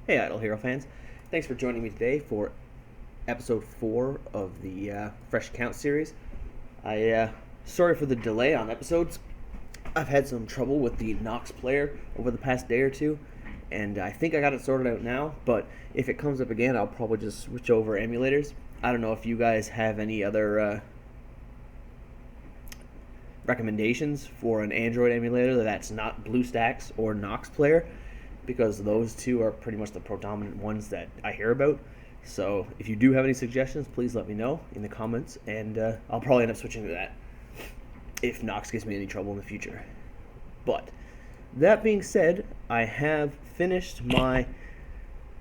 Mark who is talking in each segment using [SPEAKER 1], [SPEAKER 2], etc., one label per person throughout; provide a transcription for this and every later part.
[SPEAKER 1] Hey, Idle Hero fans. Thanks for joining me today for episode 4 of the Fresh Account series. Sorry for the delay on episodes. I've had some trouble with the Nox player over the past day or two, and I think I got it sorted out now, but if it comes up again, I'll probably just switch over emulators. I don't know if you guys have any other recommendations for an Android emulator that's not BlueStacks or Nox player, because those two are pretty much the predominant ones that I hear about. So if you do have any suggestions, please let me know in the comments, and I'll probably end up switching to that if Nox gives me any trouble in the future. But that being said, I have finished my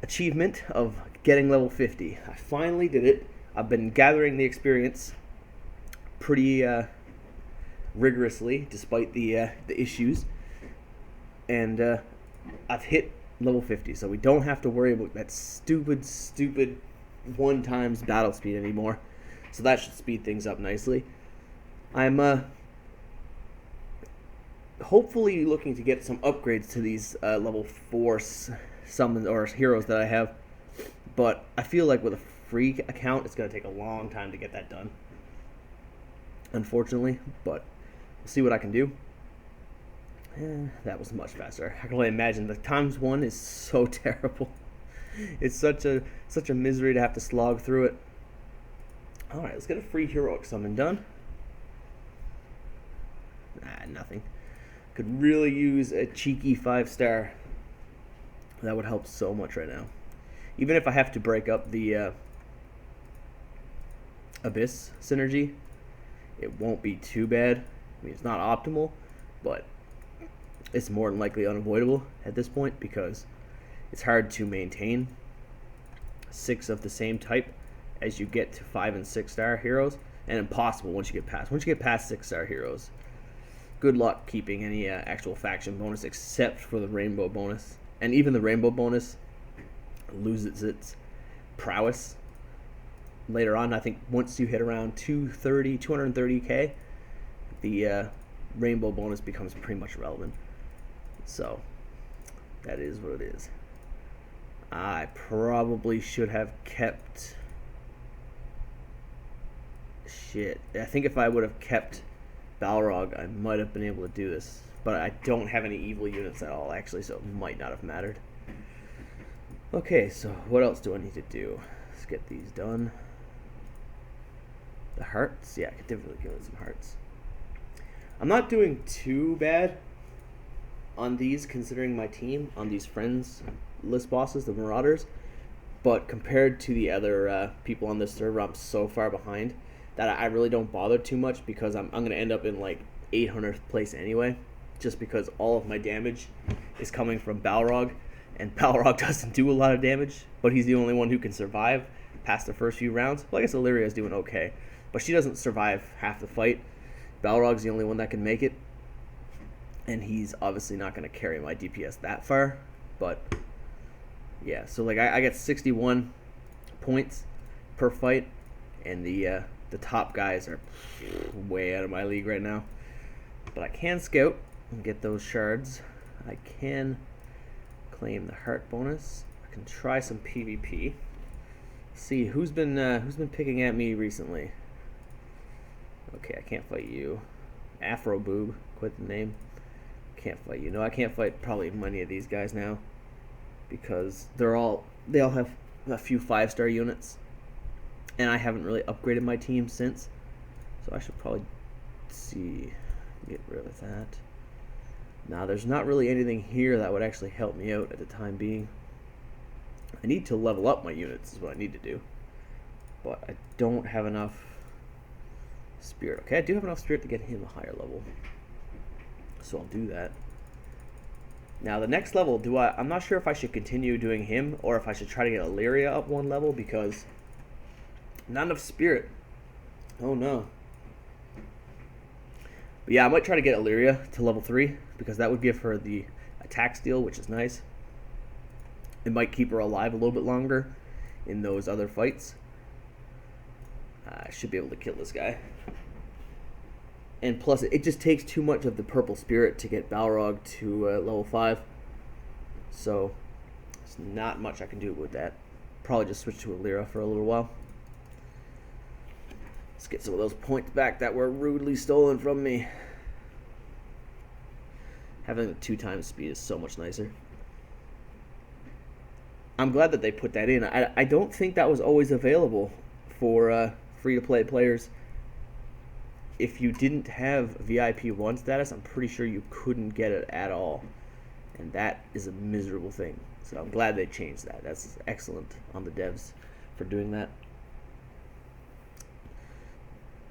[SPEAKER 1] achievement of getting level 50. I finally did it. I've been gathering the experience pretty rigorously, despite the issues, and I've hit level 50, so we don't have to worry about that stupid 1 times battle speed anymore. So that should speed things up nicely. I'm hopefully looking to get some upgrades to these level 4 summons or heroes that I have, but I feel like with a free account, it's going to take a long time to get that done, unfortunately, but we'll see what I can do. That was much faster. I can only imagine. The ×1 is so terrible. It's such a misery to have to slog through it. Alright, let's get a free heroic summon done. Nothing. Could really use a cheeky 5-star. That would help so much right now. Even if I have to break up the Abyss synergy, it won't be too bad. I mean, it's not optimal, but it's more than likely unavoidable at this point, because it's hard to maintain 6 of the same type as you get to 5 and 6-star heroes, and impossible once you get past 6-star heroes. Good luck keeping any actual faction bonus except for the rainbow bonus, and even the rainbow bonus loses its prowess later on. I think once you hit around 230k, the rainbow bonus becomes pretty much irrelevant. So that is what it is. I probably should have kept I think if I would have kept Balrog, I might have been able to do this, but I don't have any evil units at all, actually, so it might not have mattered. Okay, so what else do I need to do? Let's get these done. The hearts? Yeah, I could definitely give it some hearts. I'm not doing too bad on these, considering my team, on these friends list bosses, the Marauders, but compared to the other people on this server, I'm so far behind that I really don't bother too much, because I'm going to end up in like 800th place anyway, just because all of my damage is coming from Balrog, and Balrog doesn't do a lot of damage, but he's the only one who can survive past the first few rounds. Well, I guess Illyria's doing okay, but she doesn't survive half the fight. Balrog's the only one that can make it, and he's obviously not going to carry my DPS that far. But yeah, so like I get 61 points per fight, and the top guys are way out of my league right now. But I can scout and get those shards. I can claim the heart bonus. I can try some PvP. See who's been picking at me recently. Okay, I can't fight you. Afro Boob, quit the name. Can't fight you. No, I can't fight probably many of these guys now, because they all have a few 5-star units, and I haven't really upgraded my team since, so I should probably get rid of that. Now, there's not really anything here that would actually help me out at the time being. I need to level up my units is what I need to do, but I don't have enough spirit. Okay, I do have enough spirit to get him a higher level, so I'll do that. Now the next level, I'm not sure if I should continue doing him or if I should try to get Illyria up 1 level, because not enough spirit. Oh no. But yeah, I might try to get Illyria to level 3, because that would give her the attack steal, which is nice. It might keep her alive a little bit longer in those other fights. I should be able to kill this guy. And plus, it just takes too much of the purple spirit to get Balrog to level 5. So There's not much I can do with that. Probably just switch to a Lyra for a little while. Let's get some of those points back that were rudely stolen from me. Having the 2x speed is so much nicer. I'm glad that they put that in. I don't think that was always available for free-to-play players. If you didn't have VIP 1 status, I'm pretty sure you couldn't get it at all. And that is a miserable thing. So I'm glad they changed that. That's excellent on the devs for doing that.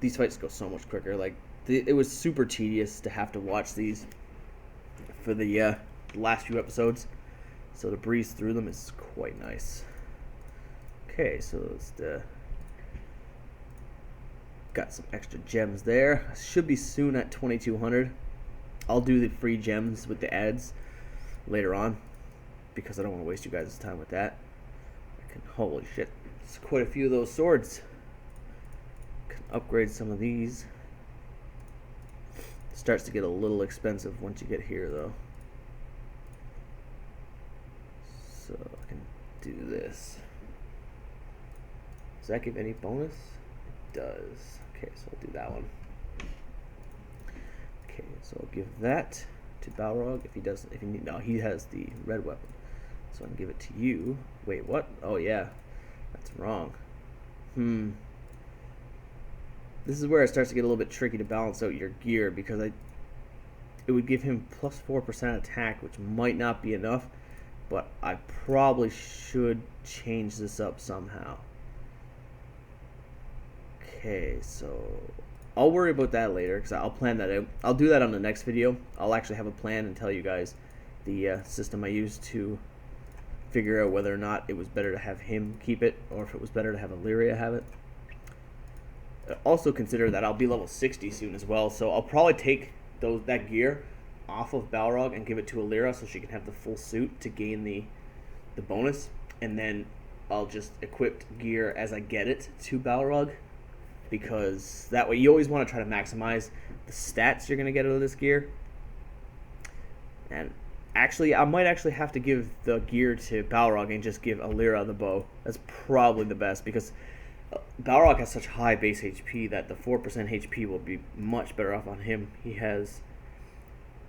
[SPEAKER 1] These fights go so much quicker. Like, it was super tedious to have to watch these for the last few episodes. So to breeze through them is quite nice. Okay, so let's got some extra gems there. Should be soon at 2200. I'll do the free gems with the ads later on because I don't want to waste you guys' time with that. Holy shit, it's quite a few of those swords. Can upgrade some of these. It starts to get a little expensive once you get here though. So I can do this. Does that give any bonus? It does. Okay, so I'll do that one. Okay, so I'll give that to Balrog if he doesn't. If he no, he has the red weapon, so I can give it to you. Wait, what? Oh yeah, that's wrong. This is where it starts to get a little bit tricky to balance out your gear because it would give him plus 4% attack, which might not be enough, but I probably should change this up somehow. Okay, so I'll worry about that later because I'll plan that out. I'll do that on the next video. I'll actually have a plan and tell you guys the system I used to figure out whether or not it was better to have him keep it or if it was better to have Illyria have it. Also consider that I'll be level 60 soon as well, so I'll probably take that gear off of Balrog and give it to Illyria so she can have the full suit to gain the bonus, and then I'll just equip gear as I get it to Balrog, because that way you always want to try to maximize the stats you're going to get out of this gear. And actually, I might actually have to give the gear to Balrog and just give Illyria the bow. That's probably the best, because Balrog has such high base HP that the 4% HP will be much better off on him. He has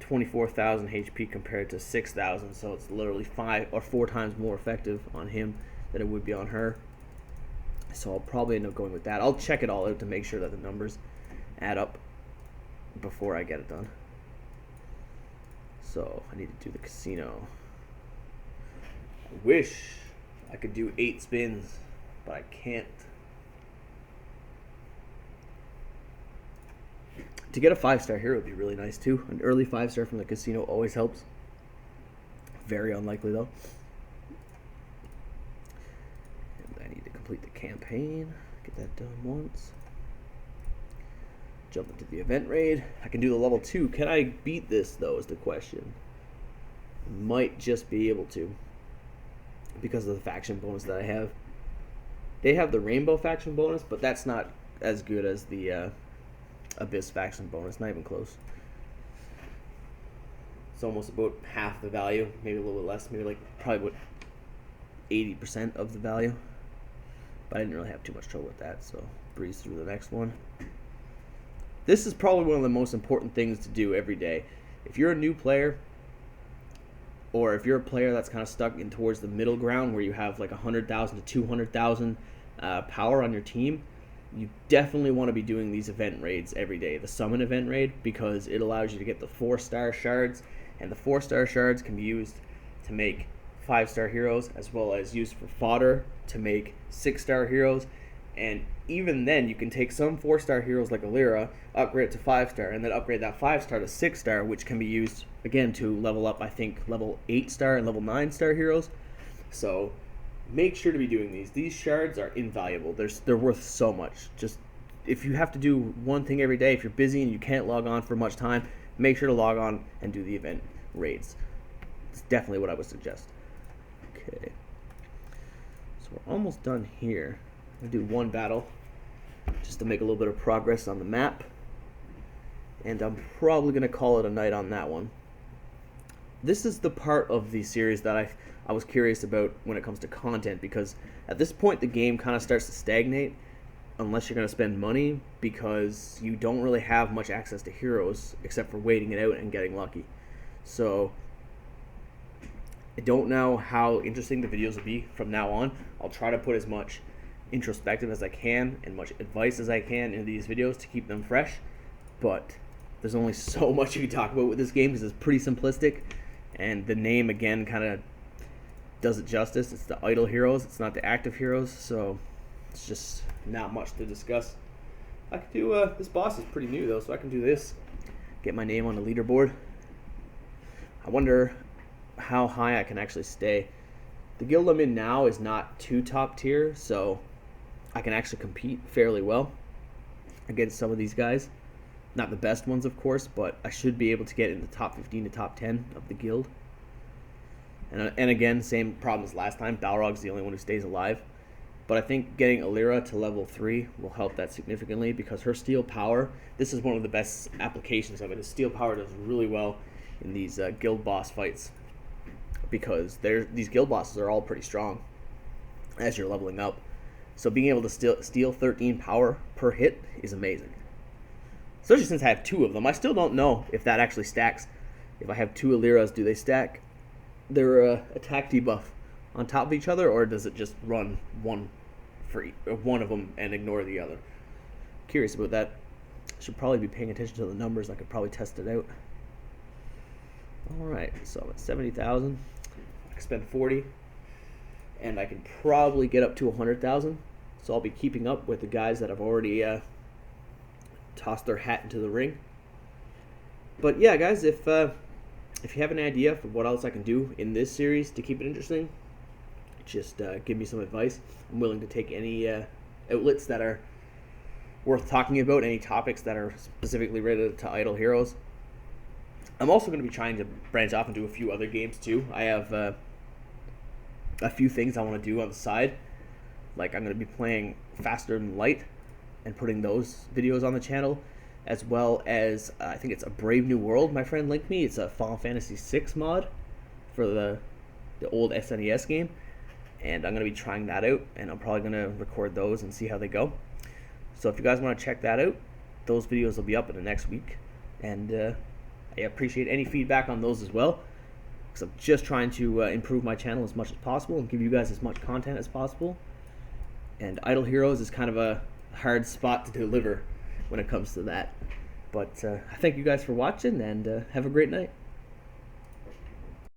[SPEAKER 1] 24,000 HP compared to 6,000, so it's literally 5 or 4 times more effective on him than it would be on her. So I'll probably end up going with that. I'll check it all out to make sure that the numbers add up before I get it done. So I need to do the casino. I wish I could do 8 spins, but I can't. To get a 5-star hero would be really nice too. An early 5-star from the casino always helps. Very unlikely though. And I need to complete the campaign. Get that done once. Jump into the event raid. I can do the level 2. Can I beat this though is the question. Might just be able to, because of the faction bonus that I have. They have the rainbow faction bonus, but that's not as good as the Abyss faction bonus, not even close. It's almost about half the value, maybe a little bit less, maybe like probably about 80% of the value. But I didn't really have too much trouble with that, so breeze through the next one. This is probably one of the most important things to do every day. If you're a new player, or if you're a player that's kind of stuck in towards the middle ground where you have like 100,000 to 200,000 power on your team, you definitely want to be doing these event raids every day. The summon event raid, because it allows you to get the 4-star shards, and the 4-star shards can be used to make 5-star heroes, as well as used for fodder to make 6-star heroes. And even then, you can take some 4-star heroes like Illyria, upgrade it to 5-star, and then upgrade that 5-star to 6-star, which can be used again to level up, I think, level 8-star and level 9-star heroes. So make sure to be doing these. These shards are invaluable. They're worth so much. Just if you have to do one thing every day, if you're busy and you can't log on for much time, make sure to log on and do the event raids. It's definitely what I would suggest. Okay. So we're almost done here. I'm going to do one battle just to make a little bit of progress on the map. And I'm probably going to call it a night on that one. this is the part of the series that I was curious about when it comes to content, because at this point the game kind of starts to stagnate unless you're going to spend money, because you don't really have much access to heroes except for waiting it out and getting lucky. So I don't know how interesting the videos will be from now on. I'll try to put as much introspective as I can and much advice as I can in these videos to keep them fresh, but there's only so much you can talk about with this game because it's pretty simplistic, and the name again kind of does it justice. It's the idle heroes, it's not the active heroes, so it's just not much to discuss. I could do this boss is pretty new though, so I can do this, get my name on the leaderboard. I wonder how high I can actually stay. The guild I'm in now is not too top tier, so I can actually compete fairly well against some of these guys. Not the best ones, of course, but I should be able to get in the top 15 to top 10 of the guild. And again, same problem as last time. Balrog's the only one who stays alive. But I think getting Alira to level 3 will help that significantly, because her steel power, this is one of the best applications of it. His steel power does really well in these guild boss fights, because these guild bosses are all pretty strong as you're leveling up. So being able to steal 13 power per hit is amazing. Especially since I have 2 of them. I still don't know if that actually stacks. If I have 2 Aliras, do they stack their attack debuff on top of each other, or does it just run one of them and ignore the other? Curious about that. Should probably be paying attention to the numbers. I could probably test it out. Alright, so I'm at 70,000. I can spend 40, and I can probably get up to 100,000. So I'll be keeping up with the guys that have already tossed their hat into the ring. But yeah, guys, if you have any idea for what else I can do in this series to keep it interesting, just give me some advice. I'm willing to take any outlets that are worth talking about, any topics that are specifically related to idle heroes. I'm also going to be trying to branch off and do a few other games too. I have a few things I want to do on the side. Like, I'm going to be playing Faster Than Light and putting those videos on the channel, as well as I think it's A Brave New World. My friend linked me. It's a Final Fantasy VI mod for the old SNES game, and I'm going to be trying that out, and I'm probably going to record those and see how they go. So if you guys want to check that out, those videos will be up in the next week, and I appreciate any feedback on those as well, because I'm just trying to improve my channel as much as possible and give you guys as much content as possible. And Idle Heroes is kind of a hard spot to deliver when it comes to that. But I thank you guys for watching, and have a great night.